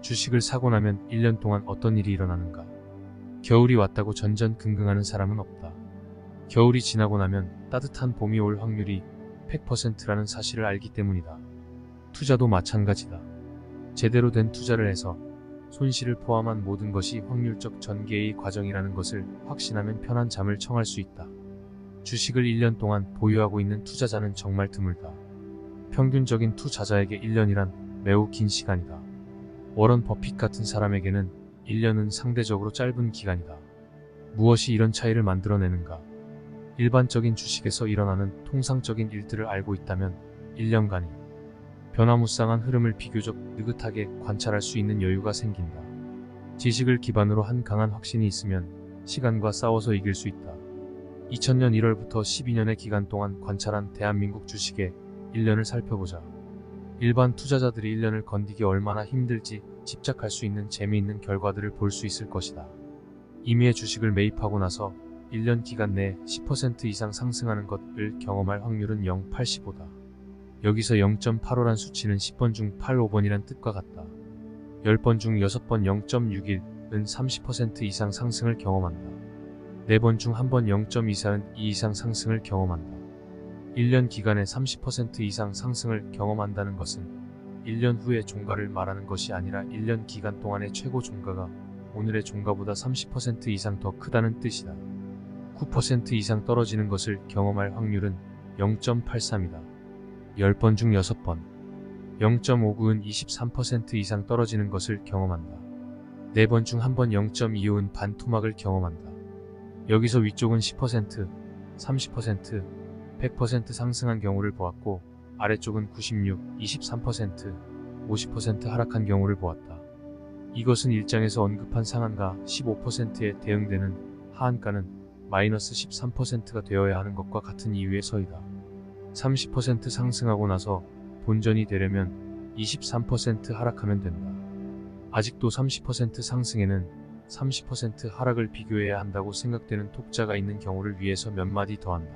주식을 사고 나면 1년 동안 어떤 일이 일어나는가? 겨울이 왔다고 전전긍긍하는 사람은 없다. 겨울이 지나고 나면 따뜻한 봄이 올 확률이 100%라는 사실을 알기 때문이다. 투자도 마찬가지다. 제대로 된 투자를 해서 손실을 포함한 모든 것이 확률적 전개의 과정이라는 것을 확신하면 편한 잠을 청할 수 있다. 주식을 1년 동안 보유하고 있는 투자자는 정말 드물다. 평균적인 투자자에게 1년이란 매우 긴 시간이다. 워런 버핏 같은 사람에게는 1년은 상대적으로 짧은 기간이다. 무엇이 이런 차이를 만들어내는가? 일반적인 주식에서 일어나는 통상적인 일들을 알고 있다면 1년간이 변화무쌍한 흐름을 비교적 느긋하게 관찰할 수 있는 여유가 생긴다. 지식을 기반으로 한 강한 확신이 있으면 시간과 싸워서 이길 수 있다. 2000년 1월부터 12년의 기간 동안 관찰한 대한민국 주식의 1년을 살펴보자. 일반 투자자들이 1년을 건디기 얼마나 힘들지 집착할 수 있는 재미있는 결과들을 볼 수 있을 것이다. 임의의 주식을 매입하고 나서 1년 기간 내에 10% 이상 상승하는 것을 경험할 확률은 0.85다. 여기서 0.85란 수치는 10번 중 85번이란 뜻과 같다. 10번 중 6번 0.61은 30% 이상 상승을 경험한다. 4번 중 1번 0.24는 2 이상 상승을 경험한다. 1년 기간에 30% 이상 상승을 경험한다는 것은 1년 후의 종가를 말하는 것이 아니라 1년 기간 동안의 최고 종가가 오늘의 종가보다 30% 이상 더 크다는 뜻이다. 9% 이상 떨어지는 것을 경험할 확률은 0.83이다. 10번 중 6번 0.59은 23% 이상 떨어지는 것을 경험한다. 4번 중 1번 0.25은 반토막을 경험한다. 여기서 위쪽은 10%, 30%, 100% 상승한 경우를 보았고 아래쪽은 96, 23%, 50% 하락한 경우를 보았다. 이것은 일장에서 언급한 상한가 15%에 대응되는 하한가는 마이너스 13%가 되어야 하는 것과 같은 이유의 서이다. 30% 상승하고 나서 본전이 되려면 23% 하락하면 된다. 아직도 30% 상승에는 30% 하락을 비교해야 한다고 생각되는 독자가 있는 경우를 위해서 몇 마디 더한다.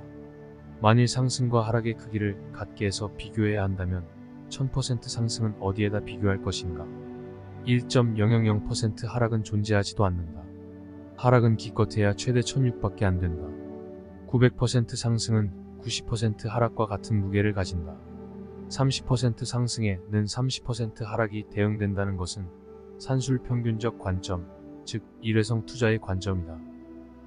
만일 상승과 하락의 크기를 같게 해서 비교해야 한다면 1000% 상승은 어디에다 비교할 것인가? 1.000% 하락은 존재하지도 않는다. 하락은 기껏해야 최대 1006밖에 안 된다. 900% 상승은 90% 하락과 같은 무게를 가진다. 30% 상승에는 30% 하락이 대응된다는 것은 산술 평균적 관점, 즉 일회성 투자의 관점이다.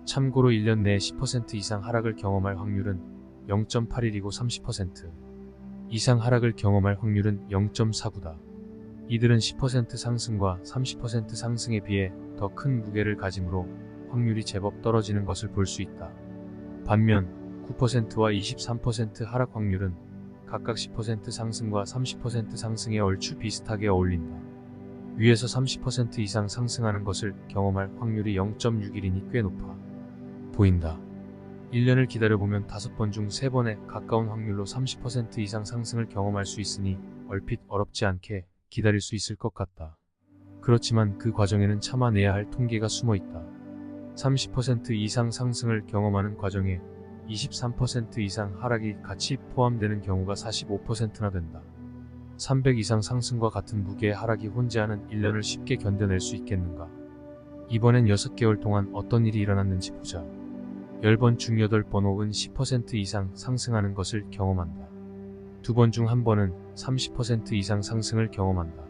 참고로 1년 내에 10% 이상 하락을 경험할 확률은 0.81이고 30% 이상 하락을 경험할 확률은 0.49다. 이들은 10% 상승과 30% 상승에 비해 더 큰 무게를 가지므로 확률이 제법 떨어지는 것을 볼 수 있다. 반면 9%와 23% 하락 확률은 각각 10% 상승과 30% 상승에 얼추 비슷하게 어울린다. 위에서 30% 이상 상승하는 것을 경험할 확률이 0.61이니 꽤 높아 보인다. 1년을 기다려보면 5번 중 3번에 가까운 확률로 30% 이상 상승을 경험할 수 있으니 얼핏 어렵지 않게 기다릴 수 있을 것 같다. 그렇지만 그 과정에는 참아내야 할 통계가 숨어 있다. 30% 이상 상승을 경험하는 과정에 23% 이상 하락이 같이 포함되는 경우가 45%나 된다. 300 이상 상승과 같은 무게의 하락이 혼재하는 1년을 쉽게 견뎌낼 수 있겠는가? 이번엔 6개월 동안 어떤 일이 일어났는지 보자. 10번 중 8번 5은 10% 이상 상승하는 것을 경험한다. 2번 중 1번은 30% 이상 상승을 경험한다.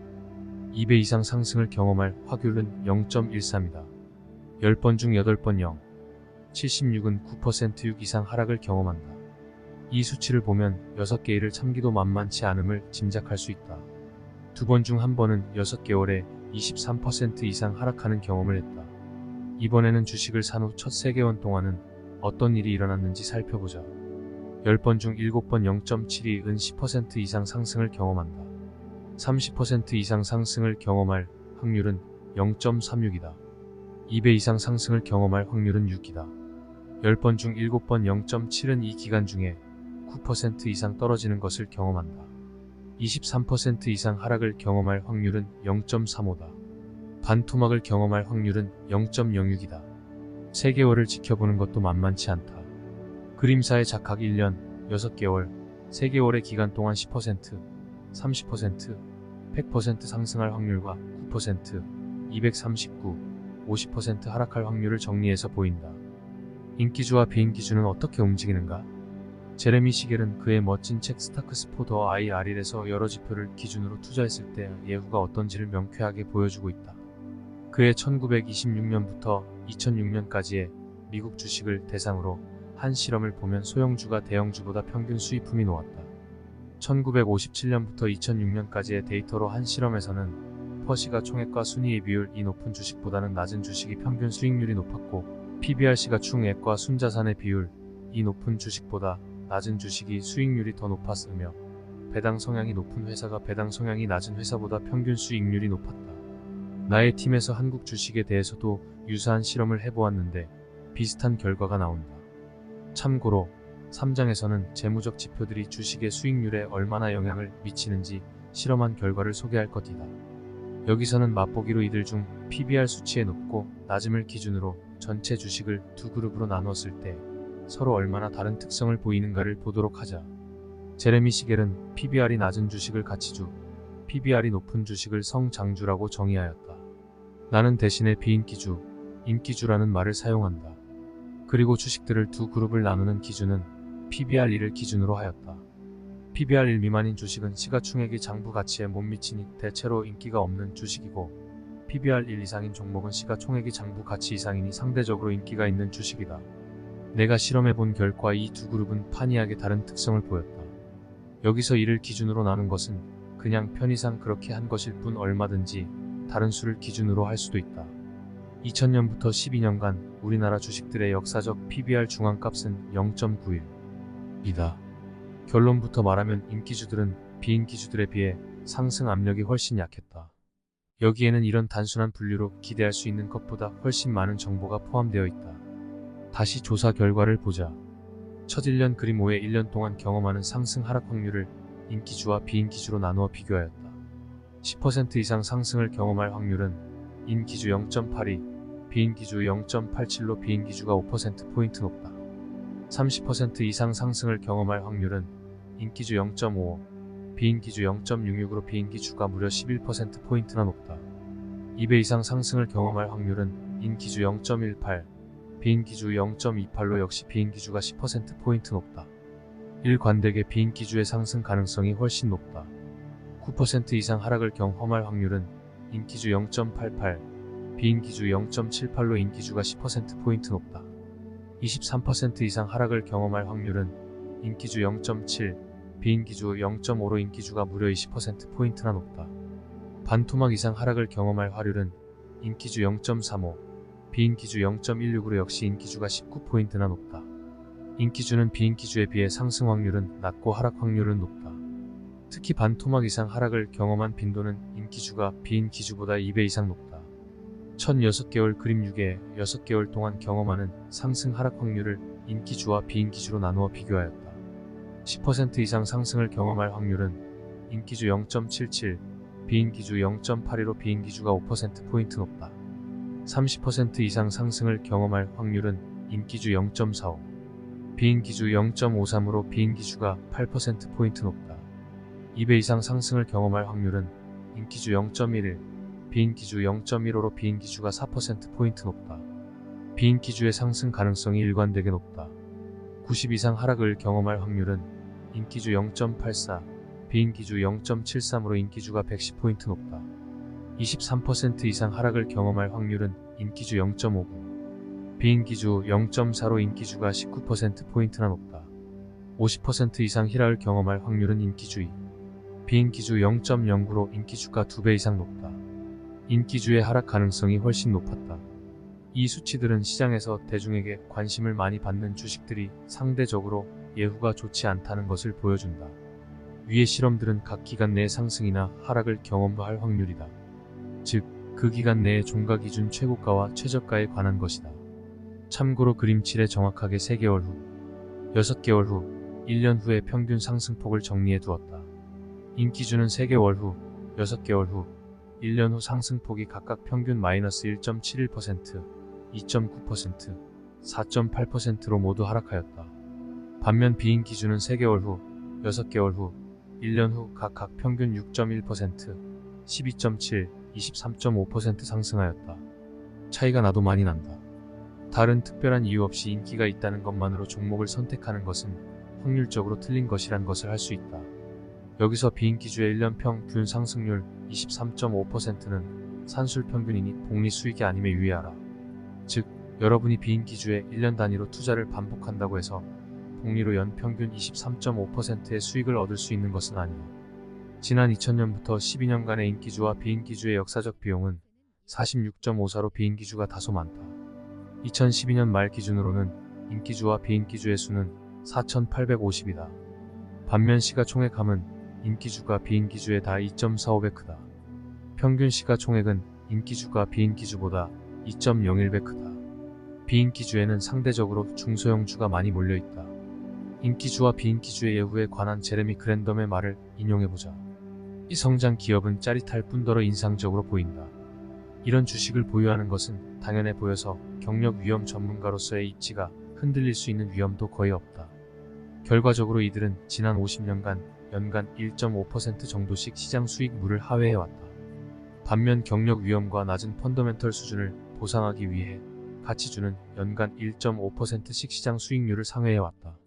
2배 이상 상승을 경험할 확률은 0.13이다. 10번 중 8번 0, 76은 9% 6 이상 하락을 경험한다. 이 수치를 보면 6개 일을 참기도 만만치 않음을 짐작할 수 있다. 2번 중 1번은 6개월에 23% 이상 하락하는 경험을 했다. 이번에는 주식을 산 후 첫 3개월 동안은 어떤 일이 일어났는지 살펴보자. 10번 중 7번 0.72은 10% 이상 상승을 경험한다. 30% 이상 상승을 경험할 확률은 0.36이다. 2배 이상 상승을 경험할 확률은 6이다. 10번 중 7번 0.7은 이 기간 중에 9% 이상 떨어지는 것을 경험한다. 23% 이상 하락을 경험할 확률은 0.35다. 반토막을 경험할 확률은 0.06이다. 3개월을 지켜보는 것도 만만치 않다. 그림사의 작학 1년, 6개월, 3개월의 기간 동안 10%, 30%, 100% 상승할 확률과 9%, 239, 50% 하락할 확률을 정리해서 보인다. 인기주와 비인기주는 어떻게 움직이는가? 제레미 시겔은 그의 멋진 책 스타크스 포 더 IRL에서 여러 지표를 기준으로 투자했을 때 예후가 어떤지를 명쾌하게 보여주고 있다. 그의 1926년부터 2006년까지의 미국 주식을 대상으로 한 실험을 보면 소형주가 대형주보다 평균 수익품이 놓았다. 1957년부터 2006년까지의 데이터로 한 실험에서는 퍼시가 총액과 순이익 비율이 높은 주식보다는 낮은 주식이 평균 수익률이 높았고 PBR 시가총액과 순자산의 비율이 높은 주식보다 낮은 주식이 수익률이 더 높았으며 배당 성향이 높은 회사가 배당 성향이 낮은 회사보다 평균 수익률이 높았다. 나의 팀에서 한국 주식에 대해서도 유사한 실험을 해보았는데 비슷한 결과가 나온다. 참고로 3장에서는 재무적 지표들이 주식의 수익률에 얼마나 영향을 미치는지 실험한 결과를 소개할 것이다. 여기서는 맛보기로 이들 중 PBR 수치의 높고 낮음을 기준으로 전체 주식을 두 그룹으로 나누었을 때 서로 얼마나 다른 특성을 보이는가를 보도록 하자. 제레미 시겔은 PBR이 낮은 주식을 가치주, PBR이 높은 주식을 성장주라고 정의하였다. 나는 대신에 비인기주, 인기주라는 말을 사용한다. 그리고 주식들을 두 그룹을 나누는 기준은 PBR1을 기준으로 하였다. PBR1 미만인 주식은 시가총액이 장부 가치에 못 미치니 대체로 인기가 없는 주식이고 PBR1 이상인 종목은 시가총액이 장부 가치 이상이니 상대적으로 인기가 있는 주식이다. 내가 실험해본 결과 이 두 그룹은 판이하게 다른 특성을 보였다. 여기서 이를 기준으로 나눈 것은 그냥 편의상 그렇게 한 것일 뿐 얼마든지 다른 수를 기준으로 할 수도 있다. 2000년부터 12년간 우리나라 주식들의 역사적 PBR 중앙값은 0.91이다. 결론부터 말하면 인기주들은 비인기주들에 비해 상승 압력이 훨씬 약했다. 여기에는 이런 단순한 분류로 기대할 수 있는 것보다 훨씬 많은 정보가 포함되어 있다. 다시 조사 결과를 보자. 첫 1년 그림 5의 1년 동안 경험하는 상승 하락 확률을 인기주와 비인기주로 나누어 비교하였다. 10% 이상 상승을 경험할 확률은 인기주 0.82, 비인기주 0.87로 비인기주가 5%포인트 높다. 30% 이상 상승을 경험할 확률은 인기주 0.55, 비인기주 0.66으로 비인기주가 무려 11%포인트나 높다. 2배 이상 상승을 경험할 확률은 인기주 0.18, 비인기주 0.28로 역시 비인기주가 10%포인트 높다. 일관되게 비인기주의 상승 가능성이 훨씬 높다. 9% 이상 하락을 경험할 확률은 인기주 0.88, 비인기주 0.78로 인기주가 10%포인트 높다. 23% 이상 하락을 경험할 확률은 인기주 0.7, 비인기주 0.5로 인기주가 무려 20%포인트나 높다. 반토막 이상 하락을 경험할 확률은 인기주 0.35, 비인기주 0.16으로 역시 인기주가 19%포인트나 높다. 인기주는 비인기주에 비해 상승 확률은 낮고 하락 확률은 높다. 특히 반토막 이상 하락을 경험한 빈도는 인기주가 비인기주보다 2배 이상 높다. 첫 6개월 그림 6에 6개월 동안 경험하는 상승 하락 확률을 인기주와 비인기주로 나누어 비교하였다. 10% 이상 상승을 경험할 확률은 인기주 0.77, 비인기주 0.82로 비인기주가 5%포인트 높다. 30% 이상 상승을 경험할 확률은 인기주 0.45, 비인기주 0.53으로 비인기주가 8%포인트 높다. 2배 이상 상승을 경험할 확률은 인기주 0.11, 비인기주 0.15로 비인기주가 4%포인트 높다. 비인기주의 상승 가능성이 일관되게 높다. 90 이상 하락을 경험할 확률은 인기주 0.84, 비인기주 0.73으로 인기주가 110포인트 높다. 23% 이상 하락을 경험할 확률은 인기주 0.59, 비인기주 0.4로 인기주가 19%포인트나 높다. 50% 이상 희락을 경험할 확률은 인기주 2, 비인기주 0.09로 인기주가 2배 이상 높다. 인기주의 하락 가능성이 훨씬 높았다. 이 수치들은 시장에서 대중에게 관심을 많이 받는 주식들이 상대적으로 예후가 좋지 않다는 것을 보여준다. 위의 실험들은 각 기간 내의 상승이나 하락을 경험할 확률이다. 즉, 그 기간 내의 종가 기준 최고가와 최저가에 관한 것이다. 참고로 그림 7에 정확하게 3개월 후, 6개월 후, 1년 후의 평균 상승폭을 정리해 두었다. 인기주는 3개월 후, 6개월 후, 1년 후 상승폭이 각각 평균 마이너스 1.71%, 2.9%, 4.8%로 모두 하락하였다. 반면 비인기주는 3개월 후, 6개월 후, 1년 후 각각 평균 6.1%, 12.7, 23.5% 상승하였다. 차이가 나도 많이 난다. 다른 특별한 이유 없이 인기가 있다는 것만으로 종목을 선택하는 것은 확률적으로 틀린 것이란 것을 할 수 있다. 여기서 비인기주의 1년 평균 상승률 23.5%는 산술 평균이니 복리 수익이 아님에 유의하라. 즉, 여러분이 비인기주의 1년 단위로 투자를 반복한다고 해서 복리로 연평균 23.5%의 수익을 얻을 수 있는 것은 아니야. 지난 2000년부터 12년간의 인기주와 비인기주의 역사적 비용은 46.54로 비인기주가 다소 많다. 2012년 말 기준으로는 인기주와 비인기주의 수는 4,850이다. 반면 시가총액함은 인기주가 비인기주에 다 2.45배 크다. 평균 시가총액은 인기주가 비인기주보다 2.01배 크다. 비인기주에는 상대적으로 중소형주가 많이 몰려있다. 인기주와 비인기주의 예후에 관한 제레미 그랜덤의 말을 인용해보자. 이 성장 기업은 짜릿할 뿐더러 인상적으로 보인다. 이런 주식을 보유하는 것은 당연해 보여서 경력 위험 전문가로서의 입지가 흔들릴 수 있는 위험도 거의 없다. 결과적으로 이들은 지난 50년간 연간 1.5% 정도씩 시장 수익률을 하회해왔다. 반면 경력 위험과 낮은 펀더멘털 수준을 보상하기 위해 가치주는 연간 1.5%씩 시장 수익률을 상회해왔다.